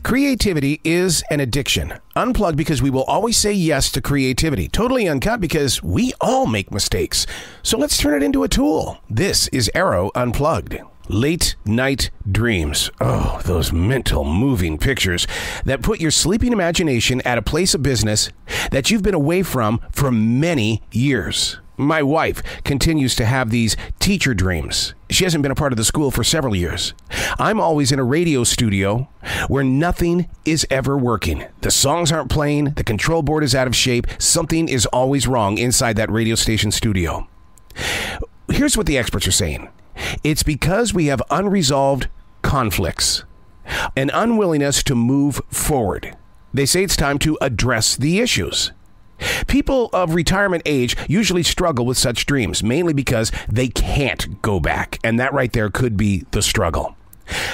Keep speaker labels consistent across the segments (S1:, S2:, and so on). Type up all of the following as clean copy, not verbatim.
S1: Creativity is an addiction. Unplugged because we will always say yes to creativity. Totally Uncut because we all make mistakes. So let's turn it into a tool. This is Arroe Unplugged. Late night dreams. Oh, those mental moving pictures that put your sleeping imagination at a place of business that you've been away from for many years. My wife continues to have these teacher dreams. She hasn't been a part of the school for several years. I'm always in a radio studio where nothing is ever working. The songs aren't playing. The control board is out of shape. Something is always wrong inside that radio station studio. Here's what the experts are saying. It's because we have unresolved conflicts, an unwillingness to move forward. They say it's time to address the issues. People of retirement age usually struggle with such dreams, mainly because they can't go back. And that right there could be the struggle.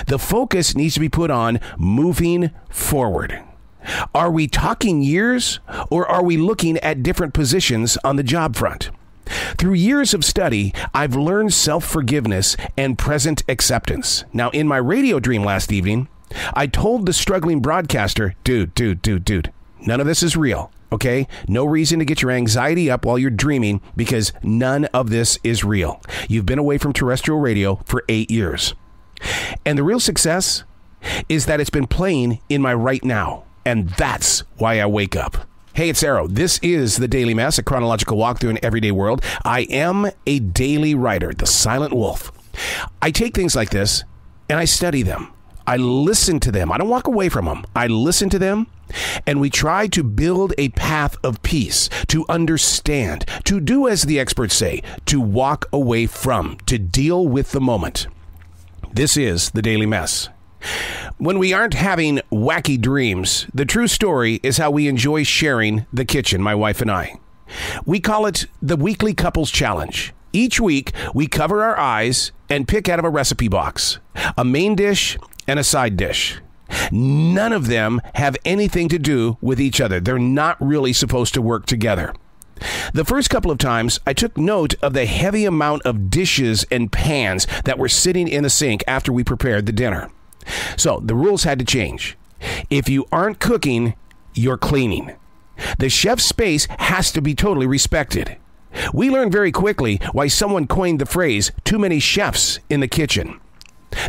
S1: The focus needs to be put on moving forward. Are we talking years, or are we looking at different positions on the job front? Through years of study, I've learned self-forgiveness and present acceptance. Now, in my radio dream last evening, I told the struggling broadcaster, dude, none of this is real. Okay? No reason to get your anxiety up while you're dreaming because none of this is real. You've been away from terrestrial radio for 8 years. And the real success is that it's been playing in my right now. And that's why I wake up. Hey, it's Arroe. This is The Daily Mess, a chronological walk through an everyday world. I am a daily writer, the silent wolf. I take things like this and I study them. I listen to them. I don't walk away from them. I listen to them, and we try to build a path of peace, to understand, to do as the experts say, to walk away from, to deal with the moment. This is The Daily Mess. When we aren't having wacky dreams, the true story is how we enjoy sharing the kitchen, my wife and I. We call it the Weekly Couples Challenge. Each week, we cover our eyes and pick out of a recipe box, a main dish and a side dish. None of them have anything to do with each other. They're not really supposed to work together. The first couple of times, I took note of the heavy amount of dishes and pans that were sitting in the sink after we prepared the dinner. So the rules had to change. If you aren't cooking, you're cleaning. The chef's space has to be totally respected. We learned very quickly why someone coined the phrase, too many chefs in the kitchen.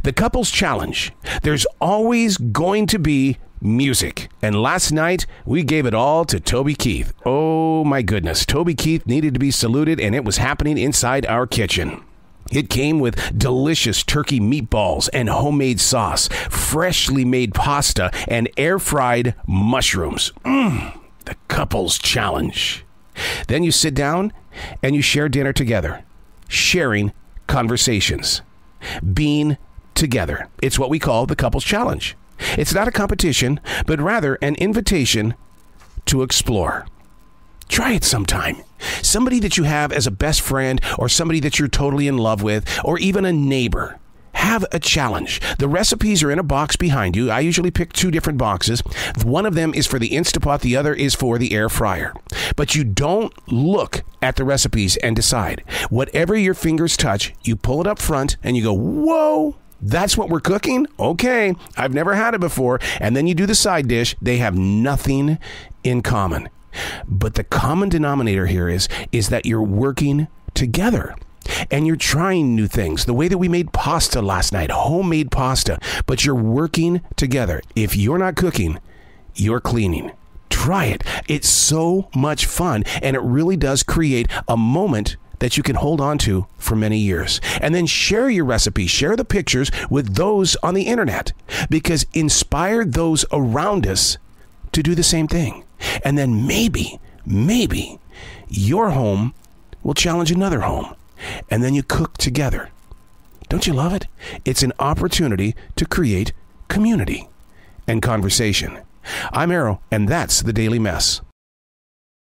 S1: The couples challenge. There's always going to be music. And last night, we gave it all to Toby Keith. Oh my goodness. Toby Keith needed to be saluted, and it was happening inside our kitchen. It came with delicious turkey meatballs and homemade sauce, freshly made pasta, and air-fried mushrooms. The couples challenge. Then you sit down and you share dinner together, sharing conversations, being together. It's what we call the couples challenge. It's not a competition, but rather an invitation to explore. Try it sometime. Somebody that you have as a best friend, or somebody that you're totally in love with, or even a neighbor. Have a challenge. The recipes are in a box behind you. I usually pick 2 different boxes. One of them is for the Instapot. The other is for the air fryer. But you don't look at the recipes and decide. Whatever your fingers touch, you pull it up front and you go, whoa, that's what we're cooking? Okay, I've never had it before. And then you do the side dish. They have nothing in common. But the common denominator here is that you're working together. And you're trying new things. The way that we made pasta last night, homemade pasta, but you're working together. If you're not cooking, you're cleaning. Try it. It's so much fun, and it really does create a moment that you can hold on to for many years. And then share your recipe, share the pictures with those on the internet, because inspire those around us to do the same thing. And then maybe your home will challenge another home. And then you cook together. Don't you love it? It's an opportunity to create community and conversation. I'm Arroe, and that's The Daily Mess.